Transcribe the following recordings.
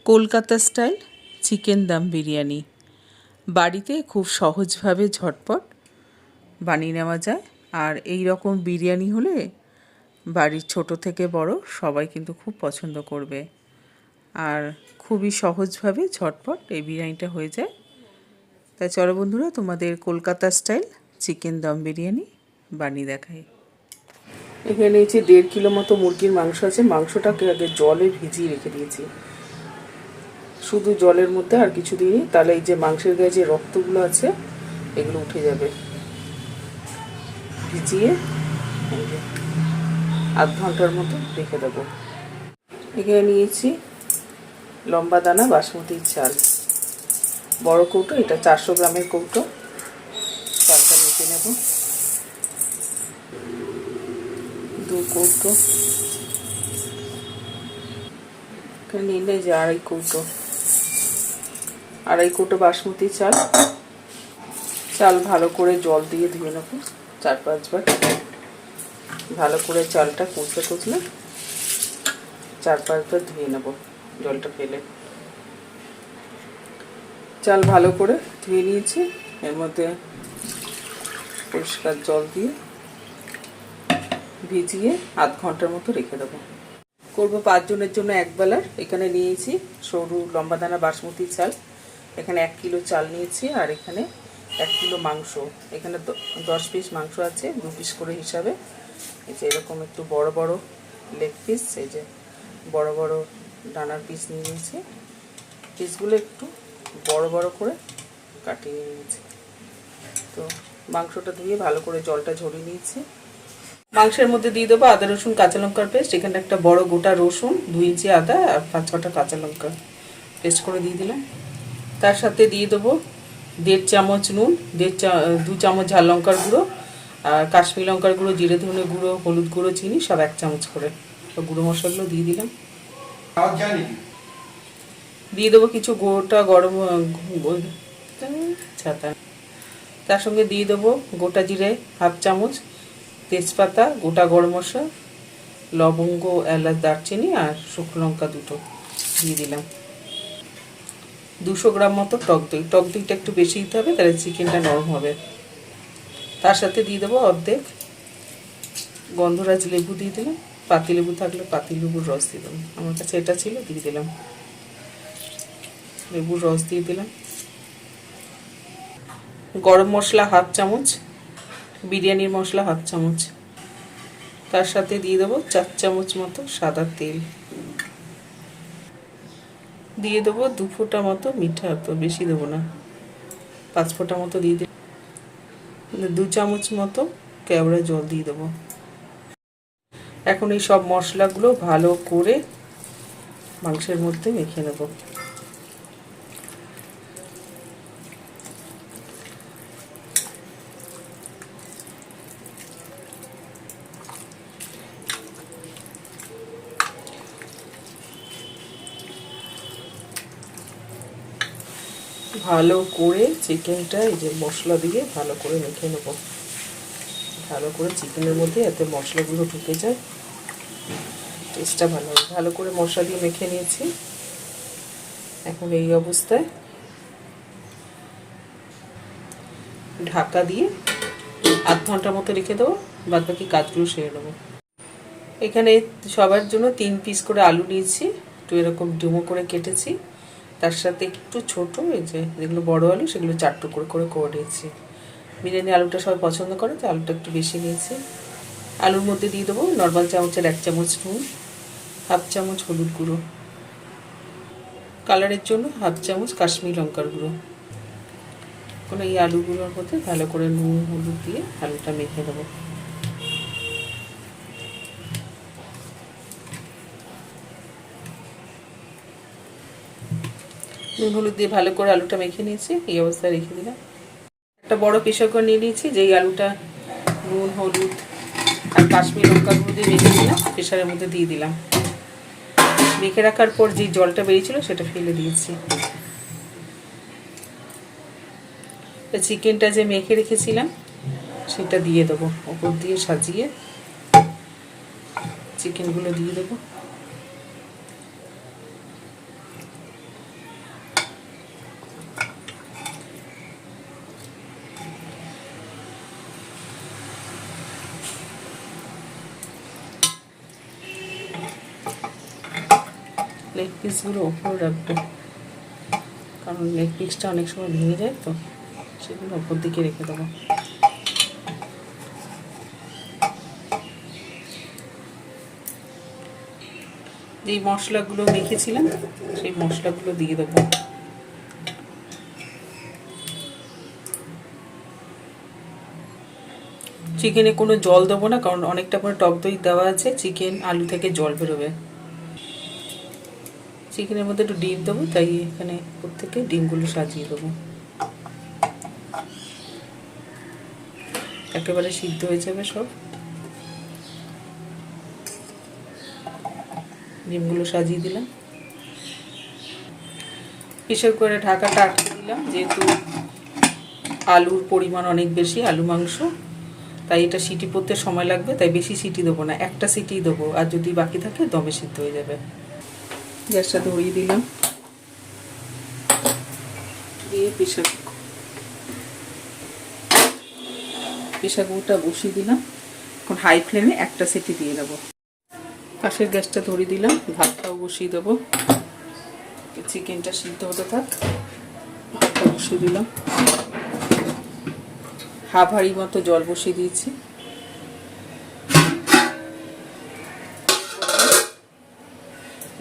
Kolkata style chicken dum biryani বাড়িতে খুব সহজভাবে ঝটপট বানিয়ে নেওয়া যায়। আর এই রকম বিরিয়ানি হলে বাড়ির ছোট থেকে বড় সবাই কিন্তু খুব পছন্দ করবে। আর খুবই সহজভাবে ঝটপট এই বিরিয়ানিটা হয়ে যায়। তাই চলো বন্ধুরা, তোমাদের কলকাতা স্টাইল চিকেন দম বিরিয়ানি বানিয়ে দেখাই। এখানে নিয়েছি 1.5 কিলো মতো মুরগির মাংস আছে। মাংসটাকে আগে জলে ভিজিয়ে রেখে দিয়েছি, শুধু জলের মধ্যে, আর কিছু দিইনি। তাহলে এই যে মাংসের গায়ে যে রক্তগুলো আছে এগুলো উঠে যাবে। ভিজিয়ে আধ ঘন্টার মতো রেখে দেবো। এখানে নিয়েছি লম্বা দানা বাসমতি চাল, বড় কৌটো, এটা 400 গ্রামের কৌটো। চালটা মেখে নেব। 2 কৌটো এখানে নিয়ে নেই যে 2.5 কৌটো, 2.5 কৌটো বাসমতি চাল। চাল ভালো করে জল দিয়ে ধুয়ে নেব 4-5 বার। ভালো করে চালটা কুচলে 4-5 বার ধুয়ে নেব জলটা ফেলে। চাল ভালো করে ধুয়ে নিয়েছি, এর মধ্যে পরিষ্কার জল দিয়ে ভিজিয়ে আধ ঘন্টার মতো রেখে দেবো। করবো 5 জনের জন্য এক বেলার। এখানে নিয়েছি সরু লম্বা দানা বাসমতি চাল, এখানে 1 কিলো চাল নিয়েছি। আর এখানে 1 কিলো মাংস, এখানে 10 পিস মাংস আছে, 2 পিস করে হিসাবে। এই যে এরকম একটু বড় বড় লেগ পিস, এই যে বড় বড় ডানার পিস নিয়ে নিয়েছি। পিসগুলো একটু বড় বড় করে কাটিয়ে নিয়েছি। তো মাংসটা ধুয়ে ভালো করে জলটা ঝরিয়ে নিয়েছি। মাংসের মধ্যে দিয়ে দেবো আদা রসুন কাঁচা লঙ্কার পেস্ট। এখানে একটা বড় গোটা রসুন, 2 ইঞ্চি আদা আর 5-6টা কাঁচা লঙ্কা পেস্ট করে দিয়ে দিলাম। তার সাথে দিয়ে দেবো 1.5 চামচ নুন, 2 চামচ ঝাল লঙ্কার গুঁড়ো, আর কাশ্মীরি লঙ্কার গুঁড়ো, জিরে ধনে গুঁড়ো, হলুদ গুঁড়ো, চিনি সব 1 চামচ করে। তো গুঁড়ো মশলাগুলো দিয়ে দিলাম। দিয়ে দেবো কিছু গোটা গরম ছাতা। তার সঙ্গে দিয়ে দেবো গোটা জিরে 1/2 চামচ, তেজপাতা, গোটা গরম মশলা, লবঙ্গ, এলাচ, দারচিনি আর শুকনো লঙ্কা 2টো দিয়ে দিলাম। 200 গ্রাম মতো টক দই। টক দইটা একটু বেশি দিতে হবে, তাহলে চিকেনটা নরম হবে। তার সাথে দিয়ে দেবো অর্ধেক গন্ধরাজ লেবু দিয়ে দিলাম। পাতি লেবু থাকলে পাতি লেবুর রস দিয়ে দেবো, আমার কাছে এটা ছিল, দিয়ে দিলাম। লেবুর রস দিয়ে দিলাম। গরম মশলা 1/2 চামচ, বিরিয়ানির মশলা 1/2 চামচ। তার সাথে দিয়ে দেবো 4 চামচ মতো সাদা তেল। দিয়ে দেবো 2 ফোঁটা মতো মিঠা, তো বেশি দেবো না, 5 ফোঁটা মতো দিয়ে দেবো। 2 চামচ মতো কেওড়া জল দিয়ে দেবো। এখন এই সব মশলাগুলো ভালো করে মাংসের মধ্যে মেখে নেব। ভালো করে চিকেনটা এই যে মশলা দিয়ে ভালো করে মেখে নেব। ভালো করে চিকেনের মধ্যে এতে মশলাগুলো ঢুকে যায়, টেস্টটা ভালো হবে। ভালো করে মশলা দিয়ে মেখে নিয়েছি। এখন এই অবস্থায় ঢাকা দিয়ে আধ ঘন্টার মতো রেখে দেবো, বাদ বাকি কাজগুলো সেরে নেবো। এখানে সবার জন্য 3 পিস করে আলু নিয়েছি, একটু এরকম ডুমো করে কেটেছি। তার সাথে একটু ছোট, এই যে যেগুলো বড় আলু সেগুলো 4 টুকরো করে নিয়েছি। বিরিয়ানি আলুটা সবাই পছন্দ করে, তো আলুটা একটু বেশি নিয়েছি। আলুর মধ্যে দিয়ে দেবো নর্মাল চামচের 1 চামচ নুন, 1/2 চামচ হলুদ গুঁড়ো, কালারের জন্য 1/2 চামচ কাশ্মীরি লঙ্কার গুঁড়ো। এখন এই আলুগুলোর মধ্যে ভালো করে নুন হলুদ দিয়ে আলুটা মেখে দেবো। নুন হলুদ দিয়ে ভালো করে আলুটা মেখে নিয়েছি, এই অবস্থায় রেখে দিলাম। একটা বড় প্রেসার কুকার নিয়ে নিয়েছি, যেই আলুটা নুন হলুদ আর কাশ্মীরি লঙ্কা গুঁড়ো দিয়ে মেখে দিলাম, প্রেসারের মধ্যে দিয়ে দিলাম। মেখে রাখার পর যে জলটা বেরিয়েছিল সেটা ফেলে দিয়েছি। চিকেনটা যে মেখে রেখেছিলাম সেটা দিয়ে দেবো, ওপর দিয়ে সাজিয়ে চিকেনগুলো দিয়ে দেবো। লেগ পিসগুলো ওপরে রাখবো, কারণ লেগ পিসটা অনেক সময় ভেঙে যায়, তো সেগুলো ওপর দিকে রেখে দেবো। যেই মশলাগুলো মেখেছিলাম সেই মশলাগুলো দিয়ে দেবো। চিকেনে কোনো জল দেবো না, কারণ অনেকটা করে টক দই দেওয়া আছে, চিকেন আলু থেকে জল বেরোবে। চিকেনের মধ্যে একটু ডিম দেবো, তাই এখানে প্রত্যেকে ডিমগুলো সাজিয়ে দেবো। একেবারে সিদ্ধ হয়ে যাবে সব। ডিমগুলো সাজিয়ে দিলাম, প্রেসার কুকারে ঢাকাটা আটকে দিলাম। যেহেতু আলুর পরিমাণ অনেক বেশি, আলু মাংস, তাই এটা সিটি পড়তে সময় লাগবে, তাই বেশি সিটি দেবো না, একটা সিটি দেবো, আর যদি বাকি থাকে দমে সিদ্ধ হয়ে যাবে। গ্যাসটা ধরিয়ে দিলাম, দিয়ে প্রেসার কুকারটা বসিয়ে দিলাম। এখন হাই ফ্লেমে একটা সিটি দিয়ে দেবো। পাশের গ্যাসটা ধরিয়ে দিলাম, ভাতটাও বসিয়ে দেবো। চিকেনটা সিদ্ধ হতে থাক, ভাতটা বসিয়ে দিলাম। হাফ হাঁড়ি মতো জল বসিয়ে দিয়েছি।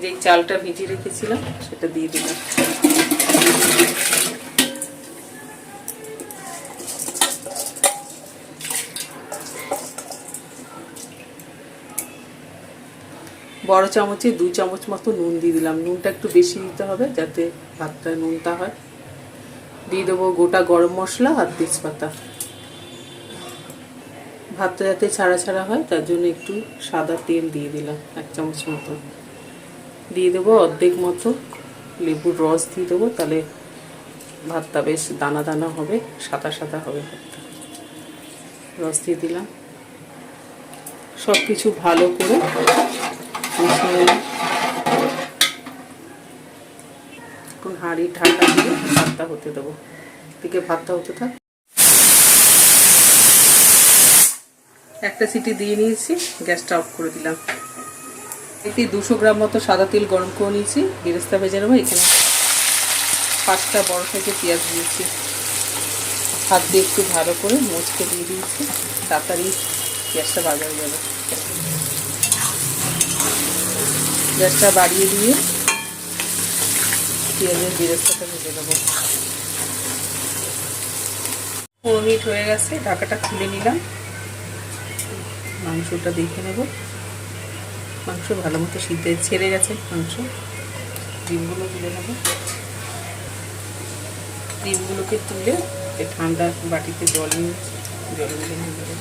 যেই চালটা ভিজিয়ে রেখেছিলাম সেটা দিয়ে দিলাম। বড় চামচে 2 চামচ মতো নুন দিয়ে দিলাম। নুনটা একটু বেশি দিতে হবে যাতে ভাতটা নুনটা হয়। দিয়ে দেবো গোটা গরম মশলা আর তেজপাতা। ভাতটা যাতে ছাড়া ছাড়া হয় তার জন্য একটু সাদা তেল দিয়ে দিলাম 1 চামচ মতো। দিয়ে দেবো অর্ধেক মতো লেবুর রস দিয়ে দেবো, তাহলে ভাতটা বেশ দানা দানা হবে, সাদা সাদা হবে ভাতটা। রস দিয়ে দিলাম, সব কিছু ভালো করে মিশিয়ে নিলাম। এখন হাঁড়ি ঢাকা দিয়ে ভাতটা হতে দেবো। দিকে ভাতটা হতে থাক। একটা সিটি দিয়ে নিয়েছি, গ্যাসটা অফ করে দিলাম। এতে 200 গ্রাম মতো সাদা তেল গরম করে নিয়েছি, বেরেস্তা ভেজে নেবো। এখানে 5টা বড় সাইজের পেঁয়াজ দিয়েছি, হাত দিয়ে একটু ভালো করে মুচকে দিয়ে দিয়েছি, তাড়াতাড়ি গ্যাসটা ভাজা হয়ে যাবে। গ্যাসটা বাড়িয়ে দিয়ে পেঁয়াজের বেরেস্তাটা ভেজে নেবো। 4 মিনিট হয়ে গেছে, ঢাকাটা খুলে নিলাম। মাংসটা দেখে নেব, মাংস ভালো মতো সিদ্ধ ছেড়ে গেছে মাংস। ডিমগুলো তুলে নেব, ডিমগুলোকে তুলে ঠান্ডা বাটিতে জল নিয়েছি, জলে দিলে নিয়ে দেবো।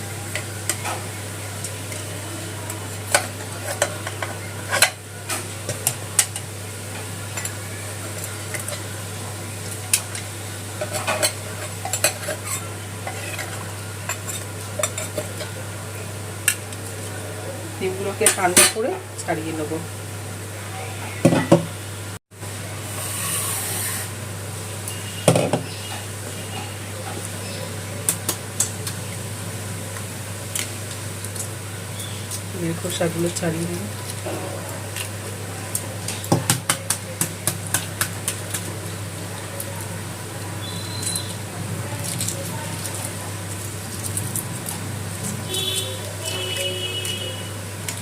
ডিমগুলোকে ঠান্ডা করে ছাড়িয়ে নেব। খোসাগুলো ছাড়িয়ে নেব।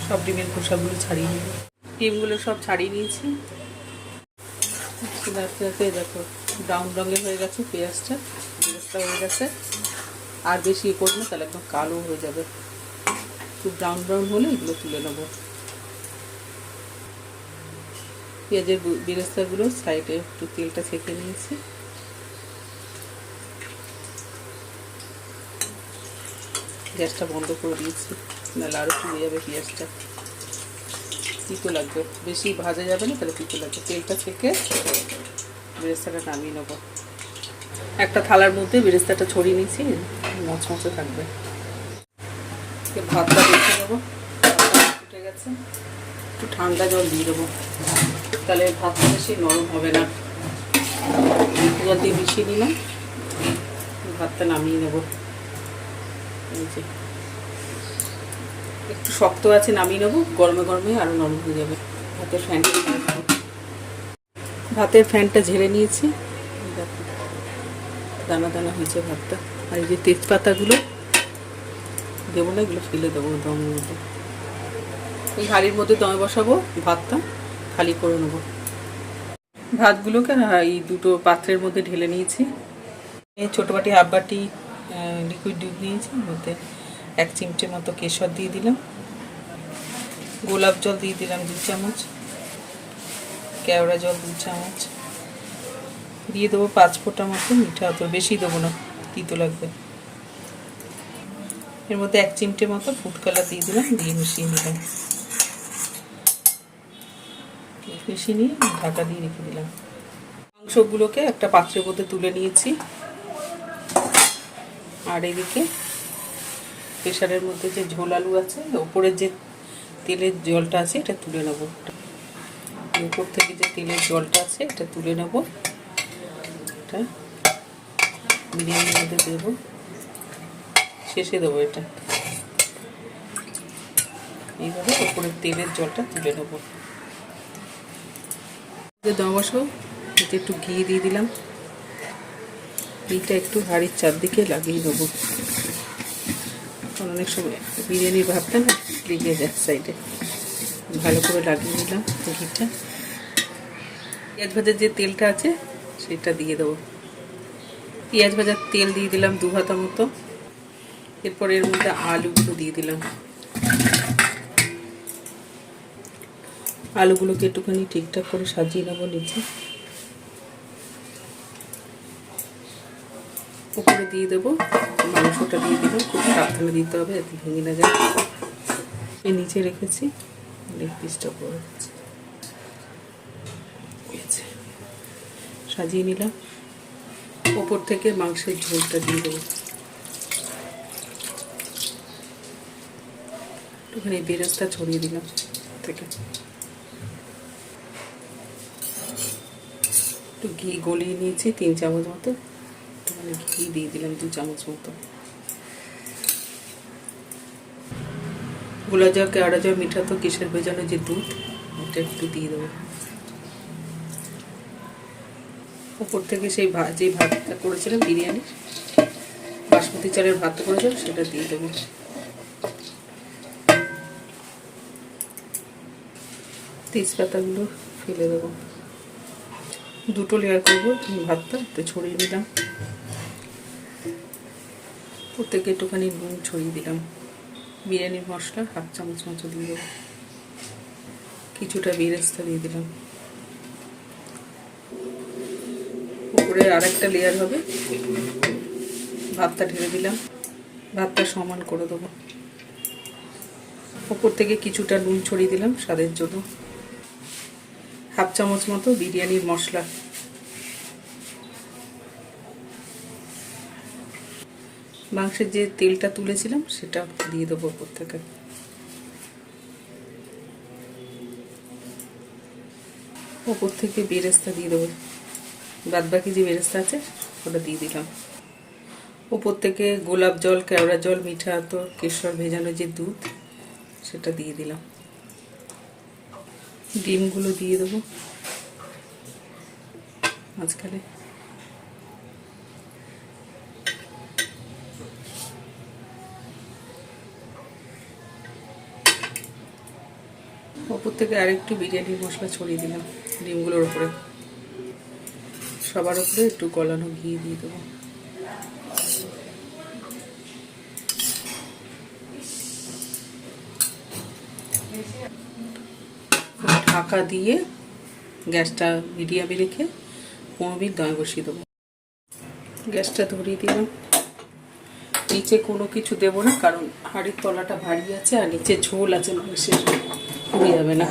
সব ডিমের খোসাগুলো ছাড়িয়ে নেব। ডিমগুলো সব ছাড়িয়ে নিয়েছি। আস্তে আস্তে দেখো ব্রাউন রঙের হয়ে গেছে পেঁয়াজটা, বেরেস্তা হয়ে গেছে। আর বেশি করবো না, তাহলে একদম কালো হয়ে যাবে। একটু ব্রাউন ব্রাউন হলে এগুলো তুলে নেবো। পেঁয়াজের বেরেস্তাগুলো সাইডে একটু তেলটা ছেঁকে নিয়েছি। গ্যাসটা বন্ধ করে দিয়েছি, নাহলে আরও পুড়ে যাবে পেঁয়াজটা, তিতো লাগবে। বেশি ভাজা যাবে না, তাহলে তিতো লাগবে। তেলটা ছেঁকে বেরেস্তাটা নামিয়ে নেবো। একটা থালার মধ্যে বেরেস্তাটা ছড়িয়ে নিয়েছি, মচমচে থাকবে। ভাতটা দেখে নেবো, ফুটে গেছে। একটু ঠান্ডা জল দিয়ে দেবো, তাহলে ভাতটা বেশি নরম হবে না। জল দিয়ে মিশিয়ে নিলাম, ভাতটা নামিয়ে নেবো। একটু শক্ত আছে, নামিয়ে নেবো। গরমে গরমে আরও নরম হয়ে যাবে। ভাতের ফ্যানটা ভাতের ফ্যানটা ঝেড়ে নিয়েছি, দেখো দানা দানা হয়েছে ভাতটা। আর এই যে তেজপাতাগুলো দেবো না, এগুলো ফেলে দেবো দমের মধ্যে। এই হাঁড়ির মধ্যে দমে বসাবো, ভাতটা খালি করে নেবো। ভাতগুলোকে এই দুটো পাত্রের মধ্যে ঢেলে নিয়েছি। এই ছোটো বাটি হাফ বাটি লিকুইড দুধ নিয়েছি, ওর মধ্যে 1 চিমটে মতো কেশর দিয়ে দিলাম, গোলাপ জল দিয়ে দিলাম 2 চামচ, কেওড়া জল 2 চামচ, দিয়ে দেবো 5 ফোঁটা মতো মিঠা, অত বেশি দেবো না, তিতো লাগবে। এর মধ্যে 1 চিমটে মতো ফুড কালার দিয়ে দিলাম, দিয়ে মিশিয়ে নিলাম। মিশিয়ে নিয়ে ঢাকা দিয়ে রেখে দিলাম। মাংসগুলোকে একটা পাত্রের মধ্যে তুলে নিয়েছি, আর এদিকে প্রেশারের মধ্যে যে ঝোল আলু আছে, ওপরের যে তেলের জলটা আছে এটা তুলে নেবো। উপর থেকে যে তেলের জলটা আছে এটা তুলে নেব, এটা বিরিয়ানির মধ্যে দেবো, শেষে দেবো এটা। এইভাবে উপরের তেলের জলটা তুলে নেবো। দম বসাবো, এতে একটু ঘি দিয়ে দিলাম, ঘিটা একটু হাঁড়ির চারদিকে লাগিয়ে দেবো, কারণ অনেক সময় বিরিয়ানির ভাতটা না লেগে যায় সাইডে। ভালো করে লাগিয়ে নিলাম ঘিটা। পেঁয়াজ ভাজার যে তেলটা আছে সেটা দিয়ে দেবো, পেঁয়াজ ভাজার তেল দিয়ে দিলাম 2 হাতা মতো। এরপর এর মধ্যে আলুগুলো দিয়ে দিলাম, আলুগুলোকে একটুখানি ঠিকঠাক করে সাজিয়ে নেবো নিচে। উপরে দিয়ে দেবো মাংসটা, দিয়ে দিলাম, খুব সাবধানে দিতে হবে যাতে ভেঙে না যায়। এর নিচে রেখেছি, লেগ পিসটা পরে রেখেছি, সাজিয়ে নিলাম। ওপর থেকে মাংসের ঝোলটা দিয়ে দেবো, একটুখানি বেরেস্তা ছড়িয়ে দিলাম থেকে। একটু ঘি গলিয়ে নিয়েছি 3 চামচ মতো, একটুখানি ঘি দিয়ে দিলাম 2 চামচ মতো। গোলা জল, কেওড়া জল, মিঠা তো কেশর ভেজানো যে দুধ, এটা একটু দিয়ে দেবো। উপর থেকে সেই যে ভাতটা করেছিলাম বিরিয়ানি, বাসমতি চালের ভাতটা করেছিলাম, সেটা দিয়ে দেবো। তেজপাতাগুলো ফেলে দেবো। 2টো লেয়ার করবো ভাতটা, একটু ছড়িয়ে নিলাম। প্রত্যেকে একটুখানি নুন ছড়িয়ে দিলাম। বিরিয়ানির মশলা 1/2 চামচ মতো দিয়ে দেবো, কিছুটা বেরেস্তা দিয়ে দিলাম। উপরে আরেকটা লেয়ার হবে, ভাতটা ঢেলে দিলাম, ভাতটা সমান করে দেবো। উপর থেকে কিছুটা নুন ছড়িয়ে দিলাম স্বাদের জন্য। 1/2 চামচ মতো বিরিয়ানির মশলা, মাংসের যে তেলটা তুলেছিলাম সেটা দিয়ে দেবো উপর থেকে। উপর থেকে বেরেস্তা দিয়ে দেবো, বাদ বাকি যে বেরেস্তা আছে ওটা দিয়ে দিলাম। উপর থেকে গোলাপ জল, কেওড়া জল, মিঠা আতর, কেশর ভেজানো যে দুধ সেটা দিয়ে দিলাম। ডিমগুলো দিয়ে দেবো মাঝখানে। উপর থেকে আরেকটু বিরিয়ানির মশলা ছড়িয়ে দিলাম ডিমগুলোর উপরে। সবার উপরে একটু গলানো ঘি দিয়ে দেবো। ঢাকা দিয়ে গ্যাসটা মিডিয়ামে রেখে 15 মিনিট দমে বসিয়ে দেবো। গ্যাসটা ধরিয়ে দিলাম। নিচে কোনো কিছু দেবো না, কারণ হাঁড়ির তলাটা ভারী আছে আর নিচে ঝোল আছে মাংসের, পুড়ে যাবে না।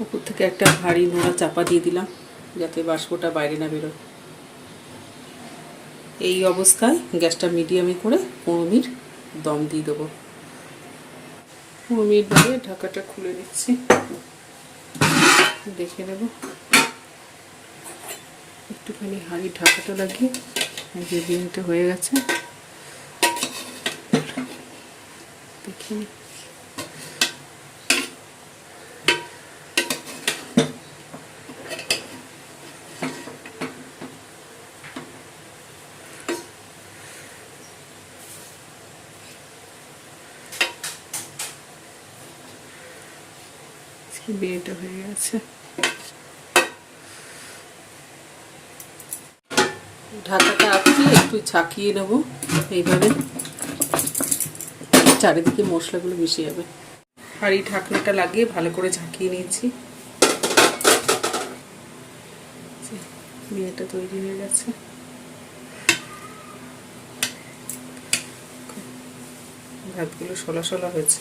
উপর থেকে একটা ভারী নোড়া চাপা দিয়ে দিলাম যাতে বাষ্পটা বাইরে না বেরোয়। এই অবস্থায় গ্যাসটা মিডিয়ামে করে 15 মিনিট দম দিয়ে দেবো। 15 মিনিট ধরে ঢাকাটা খুলে নিচ্ছি, দেখে নেব। একটুখানি হাঁড়ির ঢাকাটা লাগিয়ে যে বিরিয়ানিটা হয়ে গেছে দেখি। বিয়েটা হয়ে গেছে। ঢাকাটা আটকিয়ে একটু ঝাঁকিয়ে নেব এইভাবে, চারিদিকে মশলাগুলো মিশে যাবে। আর এই ঢাকনাটা লাগিয়ে ভালো করে ঝাঁকিয়ে নিয়েছি। বিয়েটা তৈরি হয়ে গেছে। ভাতগুলো শলা শলা হয়েছে।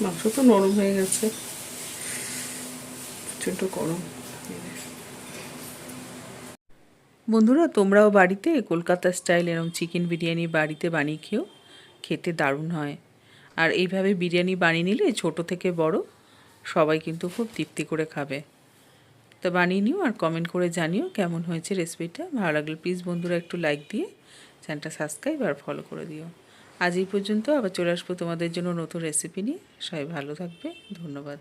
মাংস তো নরম হয়ে গেছে, প্রচণ্ড গরম। বন্ধুরা, তোমরাও বাড়িতে কলকাতা স্টাইল এরকম চিকেন বিরিয়ানি বাড়িতে বানিয়ে খেও, খেতে দারুণ হয়। আর এইভাবে বিরিয়ানি বানিয়ে নিলে ছোট থেকে বড় সবাই কিন্তু খুব তৃপ্তি করে খাবে। তো বানিয়ে নিও আর কমেন্ট করে জানিও কেমন হয়েছে রেসিপিটা। ভালো লাগলে প্লিজ বন্ধুরা একটু লাইক দিয়ে চ্যানেলটা সাবস্ক্রাইব আর ফলো করে দিও। আজ এই পর্যন্ত, আবার চলে আসবো তোমাদের জন্য নতুন রেসিপি নিয়ে। সবাই ভালো থাকবে, ধন্যবাদ।